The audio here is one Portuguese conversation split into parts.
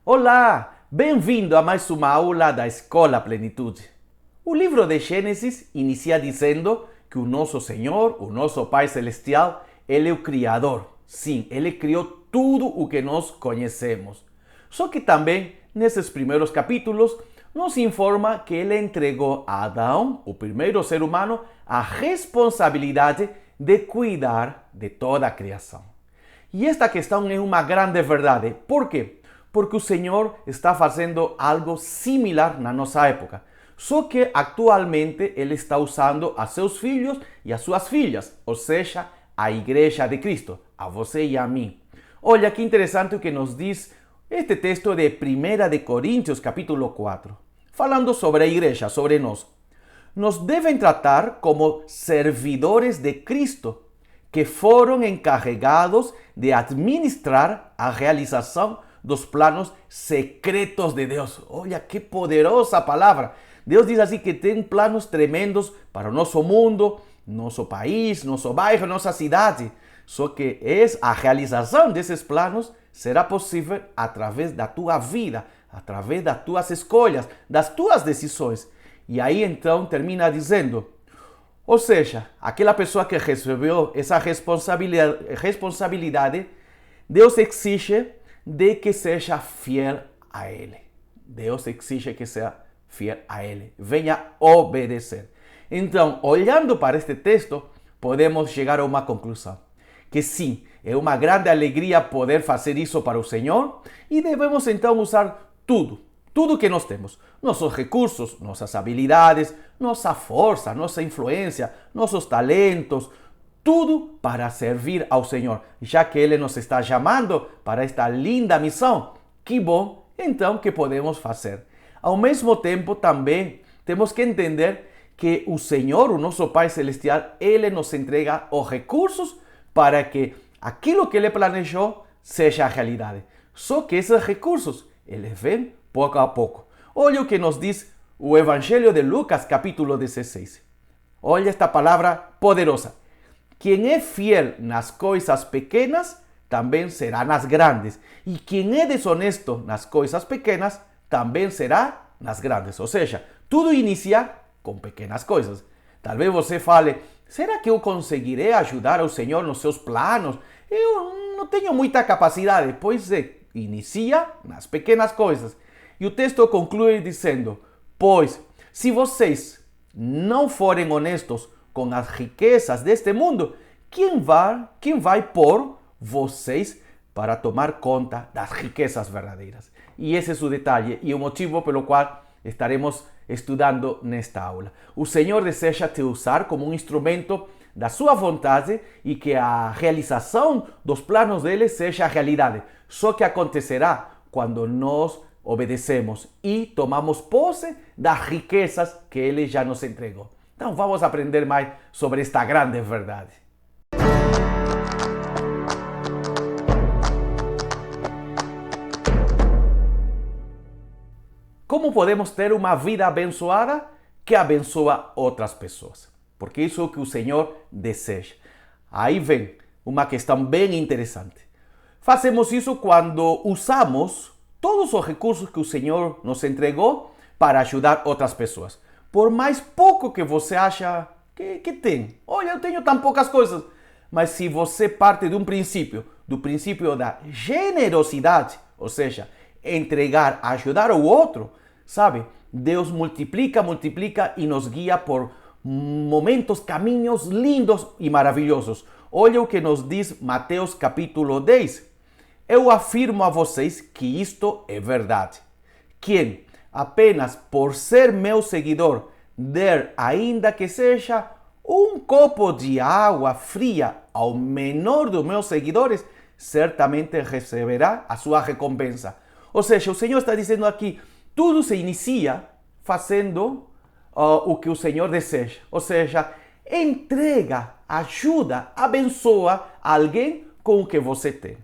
Olá, bem-vindo a mais uma aula da Escola Plenitude. O livro de Gênesis inicia dizendo que o nosso Senhor, o nosso Pai Celestial, Ele é o Criador. Sim, Ele criou tudo o que nós conhecemos. Só que também, nesses primeiros capítulos, nos informa que Ele entregou a Adão, o primeiro ser humano, a responsabilidade de cuidar de toda a criação. E esta questão é uma grande verdade. Por quê? Porque o Senhor está fazendo algo similar na nossa época. Só que atualmente Ele está usando a seus filhos e as suas filhas, ou seja, a Igreja de Cristo, a você e a mim. Olha que interessante o que nos diz este texto de 1 de Coríntios, capítulo 4, falando sobre a Igreja, sobre nós. Nos devem tratar como servidores de Cristo, que foram encarregados de administrar a realização dos planos secretos de Deus. Olha que poderosa palavra. Deus diz assim que tem planos tremendos para o nosso mundo, nosso país, nosso bairro, nossa cidade. Só que a realização desses planos será possível através da tua vida, através das tuas escolhas, das tuas decisões. E aí então termina dizendo, ou seja, aquela pessoa que recebeu essa responsabilidade, Deus exige de que seja fiel a Ele. Deus exige que seja fiel a Ele. Venha obedecer. Então, olhando para este texto, podemos chegar a uma conclusão. Que sim, é uma grande alegria poder fazer isso para o Senhor e devemos então usar tudo que nós temos. Nossos recursos, nossas habilidades, nossa força, nossa influência, nossos talentos, tudo para servir ao Senhor, já que Ele nos está chamando para esta linda missão. Que bom, então, que podemos fazer. Ao mesmo tempo, também temos que entender que o Senhor, o nosso Pai Celestial, Ele nos entrega os recursos para que aquilo que Ele planejou seja realidade. Só que esses recursos, eles vêm pouco a pouco. Olha o que nos diz o Evangelho de Lucas, capítulo 16. Olha esta palavra poderosa. Quem é fiel nas coisas pequenas, também será nas grandes. E quem é desonesto nas coisas pequenas, também será nas grandes. Ou seja, tudo inicia com pequenas coisas. Talvez você fale, será que eu conseguirei ajudar ao Senhor nos seus planos? Eu não tenho muita capacidade. Pois é, inicia nas pequenas coisas. E o texto conclui dizendo, pois, se vocês não forem honestos com as riquezas deste mundo, quem vai pôr vocês para tomar conta das riquezas verdadeiras? E esse é o detalhe e o motivo pelo qual estaremos estudando nesta aula. O Senhor deseja te usar como um instrumento da sua vontade e que a realização dos planos dele seja realidade. Só que acontecerá quando nós obedecemos e tomamos posse das riquezas que Ele já nos entregou. Então vamos aprender mais sobre esta grande verdade. Como podemos ter uma vida abençoada que abençoa outras pessoas? Porque isso é o que o Senhor deseja. Aí vem uma questão bem interessante. Fazemos isso quando usamos todos os recursos que o Senhor nos entregou para ajudar outras pessoas. Por mais pouco que você acha que tem. Olha, eu tenho tão poucas coisas. Mas se você parte de um princípio, do princípio da generosidade, ou seja, entregar, ajudar o outro, sabe? Deus multiplica e nos guia por momentos, caminhos lindos e maravilhosos. Olha o que nos diz Mateus capítulo 10. Eu afirmo a vocês que isto é verdade. Quem apenas por ser meu seguidor der, ainda que seja um copo de água fria ao menor dos meus seguidores, certamente receberá a sua recompensa. Ou seja, o Senhor está dizendo aqui, tudo se inicia fazendo o que o Senhor deseja. Ou seja, entrega, ajuda, abençoa alguém com o que você tem.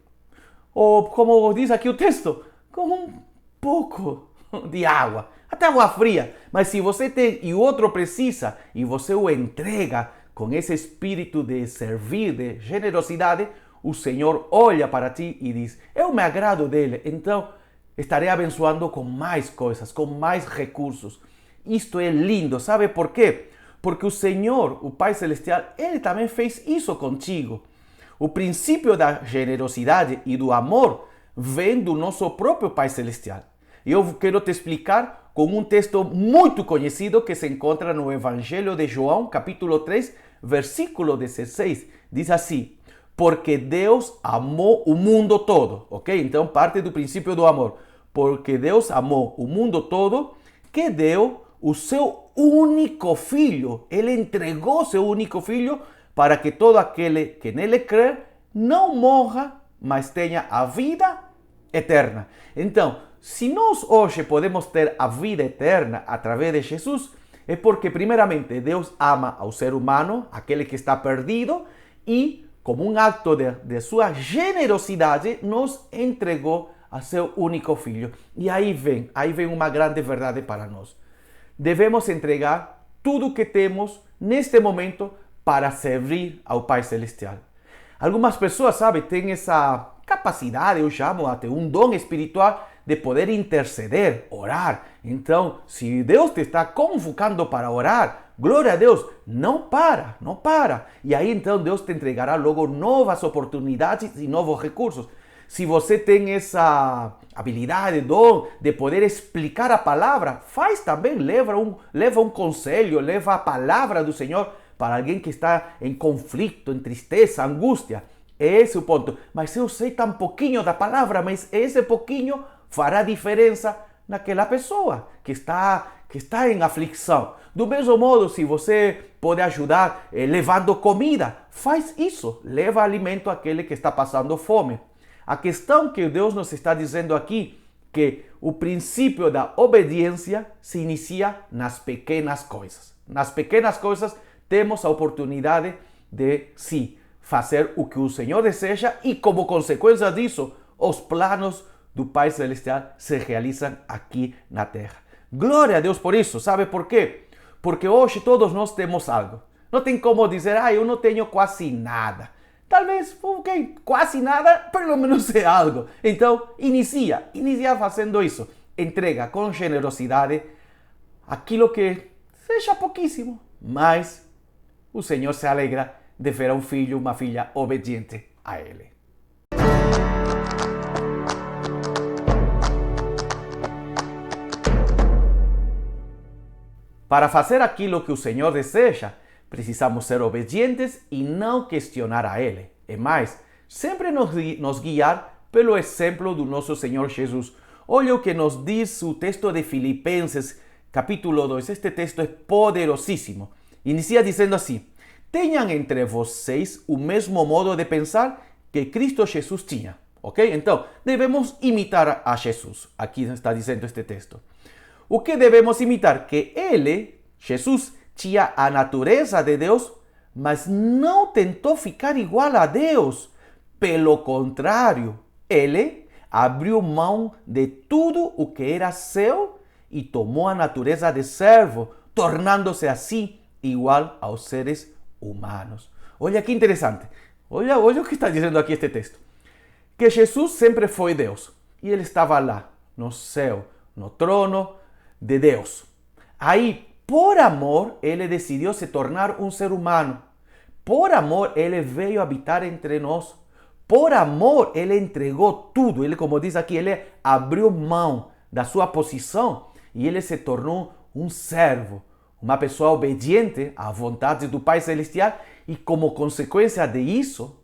Ou como diz aqui o texto, com um pouco de água, até água fria. Mas se você tem e o outro precisa e você o entrega com esse espírito de servir, de generosidade, o Senhor olha para ti e diz, eu me agrado dele, então estarei abençoando com mais coisas, com mais recursos. Isto é lindo, sabe por quê? Porque o Senhor, o Pai Celestial, Ele também fez isso contigo. O princípio da generosidade e do amor vem do nosso próprio Pai Celestial. E eu quero te explicar com um texto muito conhecido que se encontra no Evangelho de João, capítulo 3, versículo 16. Diz assim: porque Deus amou o mundo todo, ok? Então parte do princípio do amor. Porque Deus amou o mundo todo, que deu o seu único filho. Ele entregou seu único filho para que todo aquele que nele crê não morra, mas tenha a vida eterna. Então, se nós hoje podemos ter a vida eterna através de Jesus, é porque primeiramente Deus ama ao ser humano, aquele que está perdido, e como um acto de sua generosidade, nos entregou a seu único filho. E aí vem uma grande verdade para nós. Devemos entregar tudo o que temos neste momento para servir ao Pai Celestial. Algumas pessoas, sabe, têm essa capacidade, eu chamo até um dom espiritual, de poder interceder, orar. Então, se Deus te está convocando para orar, glória a Deus, não para. E aí então Deus te entregará logo novas oportunidades e novos recursos. Se você tem essa habilidade, dom de poder explicar a palavra, faz também, leva um conselho, leva a palavra do Senhor para alguém que está em conflito, em tristeza, angústia. Esse é o ponto. Mas eu sei tão pouquinho da palavra, mas esse pouquinho fará diferença naquela pessoa que está em aflição. Do mesmo modo, se você pode ajudar levando comida, faz isso. Leva alimento àquele que está passando fome. A questão que Deus nos está dizendo aqui, que o princípio da obediência se inicia nas pequenas coisas. Nas pequenas coisas temos a oportunidade de, sim, fazer o que o Senhor deseja e, como consequência disso, os planos do Pai Celestial se realizam aqui na Terra. Glória a Deus por isso. Sabe por quê? Porque hoje todos nós temos algo. Não tem como dizer, eu não tenho quase nada. Talvez, ok, quase nada, pelo menos é algo. Então, inicia fazendo isso. Entrega com generosidade aquilo que seja pouquíssimo, mas o Senhor se alegra de ver um filho, uma filha obediente a Ele. Para fazer aquilo que o Senhor deseja, precisamos ser obedientes e não questionar a Ele. E mais, sempre nos guiar pelo exemplo do nosso Senhor Jesus. Olha o que nos diz o texto de Filipenses, capítulo 2. Este texto é poderosíssimo. Inicia dizendo assim: tenham entre vocês o mesmo modo de pensar que Cristo Jesus tinha. Ok? Então, devemos imitar a Jesus. Aqui está dizendo este texto. O que devemos imitar? Que Ele, Jesus, tinha a natureza de Deus, mas não tentou ficar igual a Deus. Pelo contrário, Ele abriu mão de tudo o que era seu e tomou a natureza de servo, tornando-se assim igual aos seres humanos. Olha que interessante. Olha o que está dizendo aqui este texto. Que Jesus sempre foi Deus. E Ele estava lá, no céu, no trono de Deus. Aí, por amor, Ele decidiu se tornar um ser humano. Por amor, Ele veio habitar entre nós. Por amor, Ele entregou tudo. Ele, como diz aqui, Ele abriu mão da sua posição e Ele se tornou um servo, uma pessoa obediente à vontade do Pai Celestial. E como consequência disso,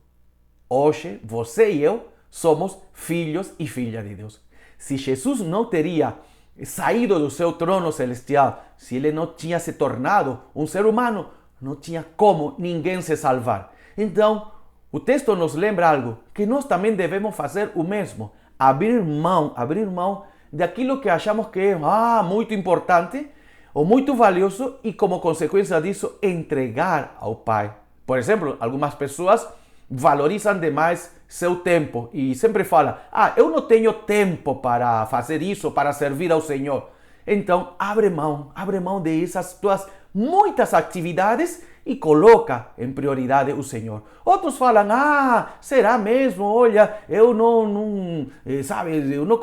hoje, você e eu somos filhos e filhas de Deus. Se Jesus não teria saído do seu trono celestial, se Ele não tinha se tornado um ser humano, não tinha como ninguém se salvar. Então, o texto nos lembra algo, que nós também devemos fazer o mesmo. Abrir mão daquilo que achamos que é muito importante ou muito valioso e, como consequência disso, entregar ao Pai. Por exemplo, algumas pessoas valorizam demais seu tempo e sempre falam, eu não tenho tempo para fazer isso, para servir ao Senhor. Então, abre mão dessas tuas muitas atividades e coloca em prioridade o Senhor. Outros falam, será mesmo? Olha, eu sabe, eu não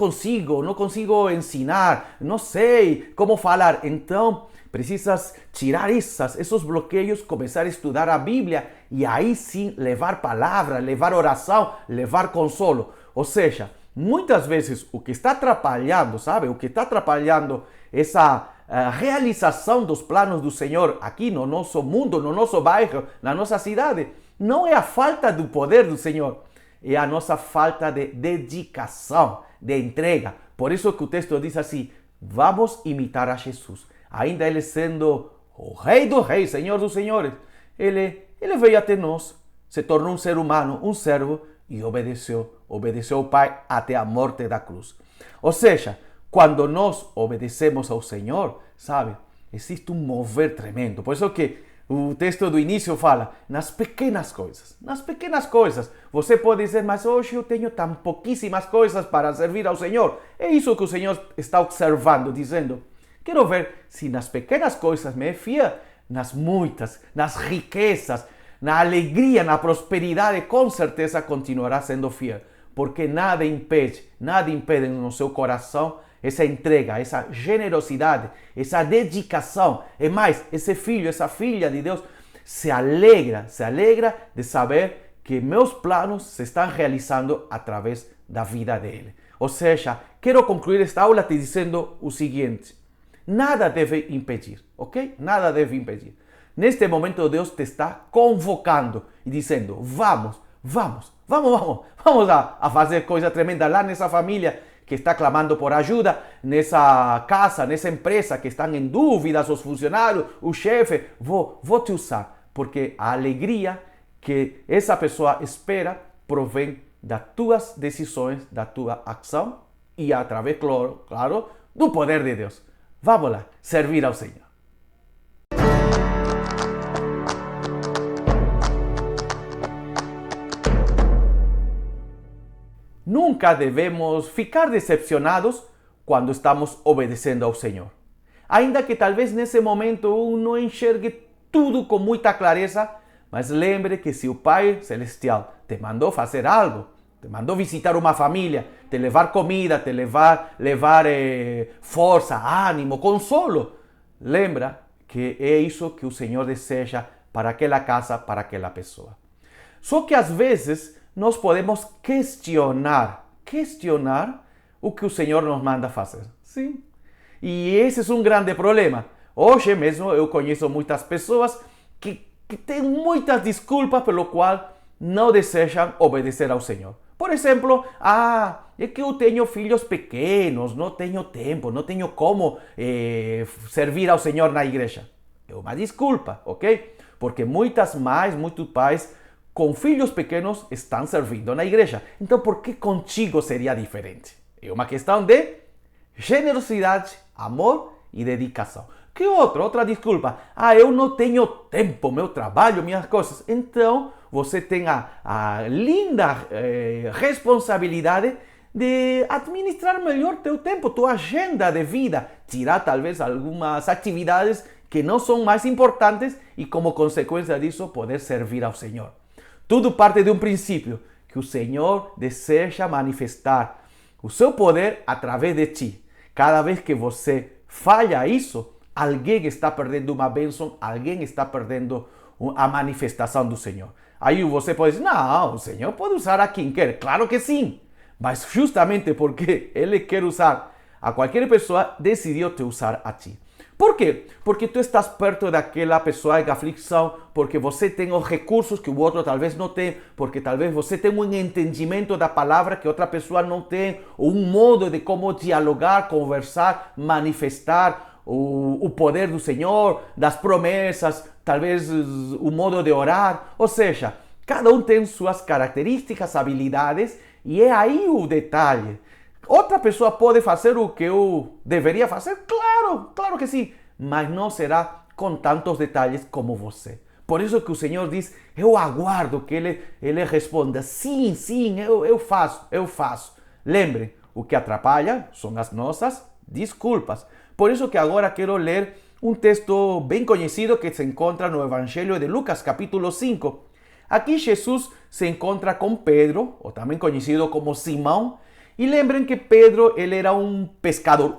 consigo ensinar, não sei como falar. Então, precisas tirar esses bloqueios, começar a estudar a Bíblia e aí sim levar palavra, levar oração, levar consolo. Ou seja, muitas vezes o que está atrapalhando, sabe? O que está atrapalhando essa realização dos planos do Senhor aqui no nosso mundo, no nosso bairro, na nossa cidade, não é a falta do poder do Senhor, é a nossa falta de dedicação, de entrega. Por isso que o texto diz assim, vamos imitar a Jesus. Ainda ele sendo o Rei dos Reis, Senhor dos Senhores, ele veio até nós, se tornou um ser humano, um servo, e obedeceu ao Pai até a morte da cruz. Ou seja, quando nós obedecemos ao Senhor, sabe, existe um mover tremendo. Por isso que o texto do início fala, nas pequenas coisas. Nas pequenas coisas. Você pode dizer, mas hoje eu tenho tão pouquíssimas coisas para servir ao Senhor. É isso que o Senhor está observando, dizendo, quero ver se nas pequenas coisas me é fiel, nas muitas, nas riquezas, na alegria, na prosperidade, com certeza continuará sendo fiel. Porque nada impede no seu coração essa entrega, essa generosidade, essa dedicação. É mais, esse filho, essa filha de Deus se alegra de saber que meus planos se estão realizando através da vida dele. Ou seja, quero concluir esta aula te dizendo o seguinte, nada deve impedir, ok? Nada deve impedir. Neste momento Deus te está convocando e dizendo, vamos a fazer coisa tremenda lá nessa família que está clamando por ajuda, nessa casa, nessa empresa que estão em dúvidas, os funcionários, o chefe, vou te usar, porque a alegria que essa pessoa espera provém das tuas decisões, da tua ação e através, claro, do poder de Deus. Vamos lá, servir ao Senhor. Nunca devemos ficar decepcionados quando estamos obedecendo ao Senhor. Ainda que talvez nesse momento não enxergue tudo com muita clareza, mas lembre que se o Pai Celestial te mandou fazer algo, te mandou visitar uma família, te levar comida, te levar força, ânimo, consolo, lembra que é isso que o Senhor deseja para aquela casa, para aquela pessoa. Só que às vezes nós podemos questionar o que o Senhor nos manda fazer. Sim. E esse é um grande problema. Hoje mesmo eu conheço muitas pessoas que têm muitas desculpas pelo qual não desejam obedecer ao Senhor. Por exemplo, é que eu tenho filhos pequenos, não tenho tempo, não tenho como servir ao Senhor na igreja. É uma desculpa, ok? Porque muitos pais com filhos pequenos estão servindo na igreja. Então, por que contigo seria diferente? É uma questão de generosidade, amor e dedicação. Que outra desculpa? Eu não tenho tempo, meu trabalho, minhas coisas. Então, você tem a linda responsabilidade de administrar melhor teu tempo, tua agenda de vida. Tirar talvez algumas atividades que não são mais importantes e, como consequência disso, poder servir ao Senhor. Tudo parte de um princípio, que o Senhor deseja manifestar o seu poder através de ti. Cada vez que você falha isso, alguém está perdendo uma bênção, alguém está perdendo a manifestação do Senhor. Aí você pode dizer, não, o Senhor pode usar a quem quer. Claro que sim, mas justamente porque Ele quer usar a qualquer pessoa, decidiu te usar a ti. Por quê? Porque tu estás perto daquela pessoa em aflição, porque você tem os recursos que o outro talvez não tem, porque talvez você tem um entendimento da palavra que outra pessoa não tem, ou um modo de como dialogar, conversar, manifestar o poder do Senhor, das promessas, talvez o modo de orar. Ou seja, cada um tem suas características, habilidades, e é aí o detalhe. Outra pessoa pode fazer o que eu deveria fazer? Claro que sim, mas não será com tantos detalhes como você. Por isso que o Senhor diz, eu aguardo que Ele responda, sim, eu faço. Lembre, o que atrapalha são as nossas desculpas. Por isso que agora quero ler um texto bem conhecido que se encontra no Evangelho de Lucas, capítulo 5. Aqui Jesus se encontra com Pedro, ou também conhecido como Simão, e lembrem que Pedro ele era um pescador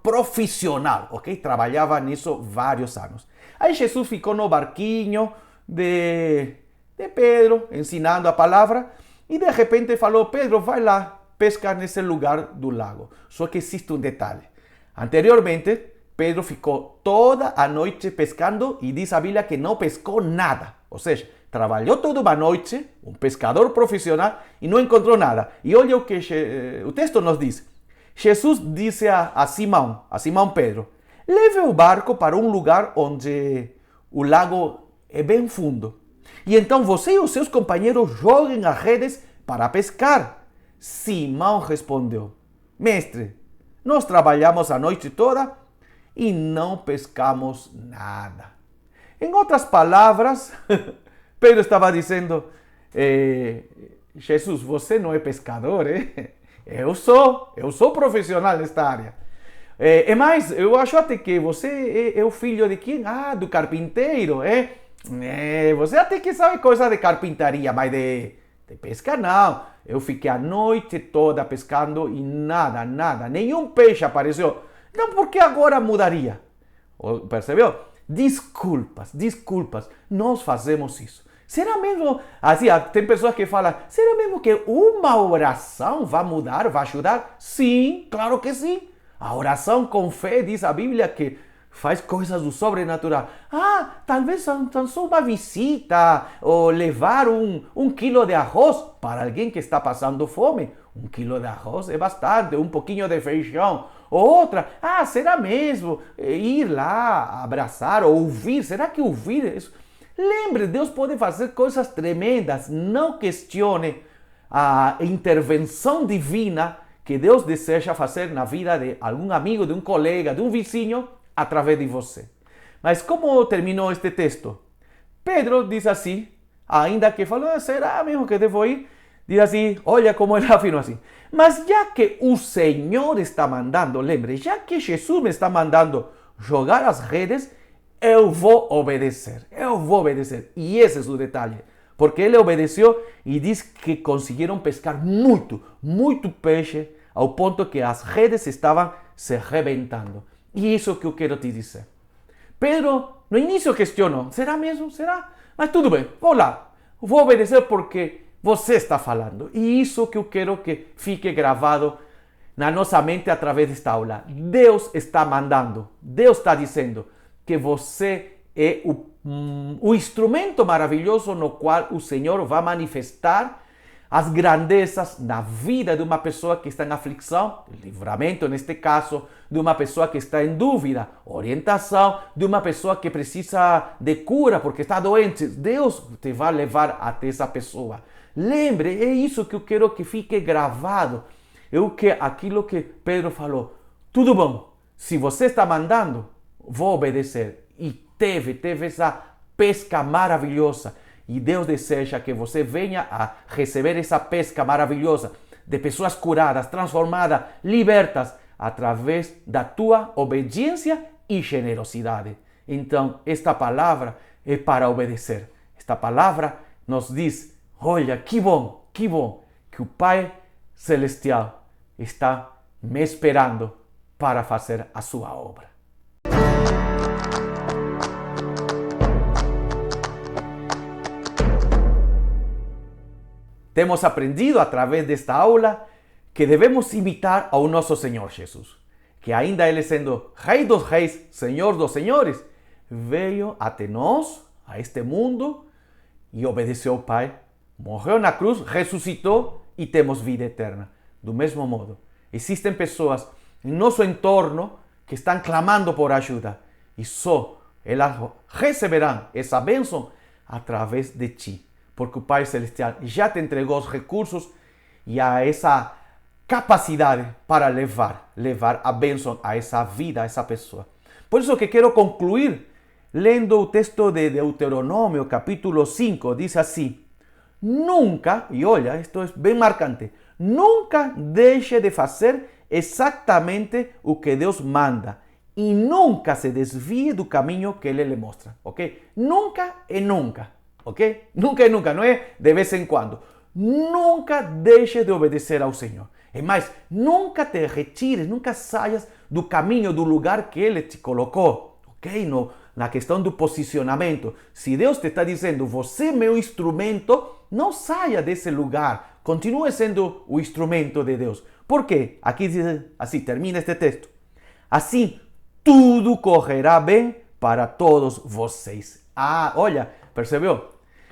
profissional, ok? Trabalhava nisso vários anos. Aí Jesus ficou no barquinho de Pedro, ensinando a palavra, e de repente falou, Pedro, vai lá pescar nesse lugar do lago. Só que existe um detalhe. Anteriormente, Pedro ficou toda a noite pescando e diz a Bíblia que não pescou nada. Ou seja, trabalhou toda uma noite, um pescador profissional, e não encontrou nada. E olha o que o texto nos diz. Jesus disse a Simão Pedro, leve o barco para um lugar onde o lago é bem fundo. E então você e os seus companheiros joguem as redes para pescar. Simão respondeu, mestre, nós trabalhamos a noite toda e não pescamos nada. Em outras palavras, Pedro estava dizendo, Jesus, você não é pescador, Eu sou profissional nesta área. Mas eu acho até que você é o filho de quem? Do carpinteiro, você até que sabe coisa de carpintaria, mas de pesca não. Eu fiquei a noite toda pescando e nada, nenhum peixe apareceu. Então por que agora mudaria? Percebeu? Desculpas, nós fazemos isso. Será mesmo, assim, tem pessoas que falam, será mesmo que uma oração vai mudar, vai ajudar? Sim, claro que sim. A oração com fé, diz a Bíblia, que faz coisas do sobrenatural. Talvez só uma visita, ou levar um quilo de arroz para alguém que está passando fome. Um quilo de arroz é bastante, um pouquinho de feijão. Outra, será mesmo ir lá, abraçar, ouvir, será que ouvir é isso? Lembre, Deus pode fazer coisas tremendas, não questione a intervenção divina que Deus deseja fazer na vida de algum amigo, de um colega, de um vizinho, através de você. Mas como terminou este texto? Pedro diz assim, ainda que falou, será mesmo que devo ir? Diz assim, olha como ele afirma assim, mas já que o Senhor está mandando, lembre, já que Jesus me está mandando jogar as redes, eu vou obedecer. E esse é o detalhe. Porque ele obedeceu e diz que conseguiram pescar muito peixe, ao ponto que as redes estavam se rebentando. E isso que eu quero te dizer. Pedro, no início questionou, será mesmo? Será? Mas tudo bem, vou lá. Vou obedecer porque você está falando. E isso que eu quero que fique gravado na nossa mente através desta aula. Deus está mandando, Deus está dizendo que você é o instrumento maravilhoso no qual o Senhor vai manifestar as grandezas na vida de uma pessoa que está em aflição, livramento neste caso, de uma pessoa que está em dúvida, orientação, de uma pessoa que precisa de cura porque está doente. Deus te vai levar até essa pessoa. Lembre, é isso que eu quero que fique gravado. Aquilo que Pedro falou. Tudo bom, se você está mandando, vou obedecer. E teve essa pesca maravilhosa. E Deus deseja que você venha a receber essa pesca maravilhosa de pessoas curadas, transformadas, libertas, através da tua obediência e generosidade. Então, esta palavra é para obedecer. Esta palavra nos diz, olha, que bom que o Pai Celestial está me esperando para fazer a sua obra. Temos aprendido através desta aula que devemos imitar ao nosso Senhor Jesus, que ainda Ele sendo Rei dos Reis, Senhor dos Senhores, veio até nós, a este mundo, e obedeceu ao Pai, morreu na cruz, ressuscitou e temos vida eterna. Do mesmo modo, existem pessoas em nosso entorno que estão clamando por ajuda, e só elas receberão essa bênção através de ti. Porque o Pai Celestial já te entregou os recursos e a essa capacidade para levar a bênção a essa vida, a essa pessoa. Por isso que quero concluir lendo o texto de Deuteronômio, capítulo 5, diz assim, nunca, e olha, isto é bem marcante, nunca deixe de fazer exatamente o que Deus manda e nunca se desvie do caminho que Ele lhe mostra, ok? Nunca e nunca, ok? Nunca e nunca, não é de vez em quando. Nunca deixe de obedecer ao Senhor. É mais, nunca te retires, nunca saias do caminho, do lugar que Ele te colocou, ok? Na questão do posicionamento. Se Deus te está dizendo, você é meu instrumento, não saia desse lugar. Continue sendo o instrumento de Deus. Por quê? Aqui diz assim, termina este texto. Assim, tudo correrá bem para todos vocês. Ah, olha, percebeu?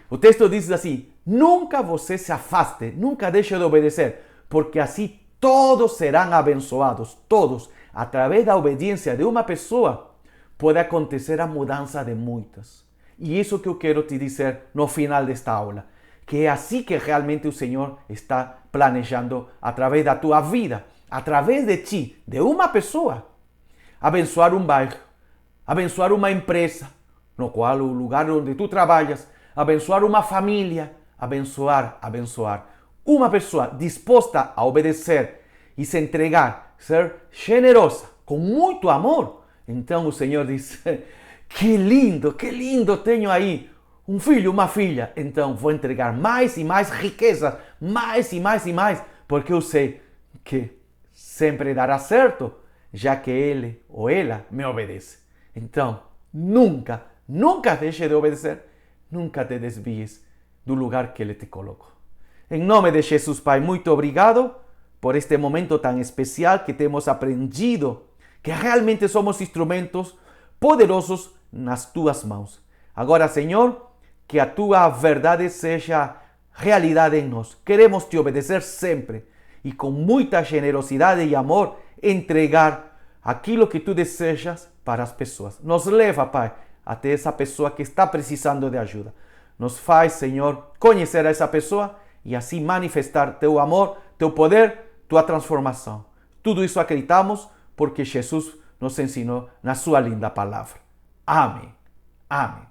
O texto diz assim, nunca você se afaste, nunca deixe de obedecer, porque assim todos serão abençoados, todos. Através da obediência de uma pessoa, pode acontecer a mudança de muitas. E isso que eu quero te dizer no final desta aula, que é assim que realmente o Senhor está planejando através da tua vida, através de ti, de uma pessoa, abençoar um bairro, abençoar uma empresa, no qual o lugar onde tu trabalhas, abençoar uma família, abençoar. Uma pessoa disposta a obedecer e se entregar, ser generosa, com muito amor. Então o Senhor diz, que lindo tenho aí um filho, uma filha. Então vou entregar mais e mais riqueza, mais e mais, porque eu sei que sempre dará certo, já que ele ou ela me obedece. Então, nunca deixe de obedecer, nunca te desvies do lugar que Ele te colocou. Em nome de Jesus, Pai, muito obrigado por este momento tão especial que temos aprendido, que realmente somos instrumentos poderosos nas tuas mãos. Agora, Senhor, que a tua verdade seja realidade em nós. Queremos te obedecer sempre e com muita generosidade e amor entregar aquilo que tu desejas para as pessoas. Nos leva, Pai, até essa pessoa que está precisando de ajuda. Nos faz, Senhor, conhecer a essa pessoa e assim manifestar teu amor, teu poder, tua transformação. Tudo isso acreditamos porque Jesus nos ensinou na sua linda palavra. Amém. Amém.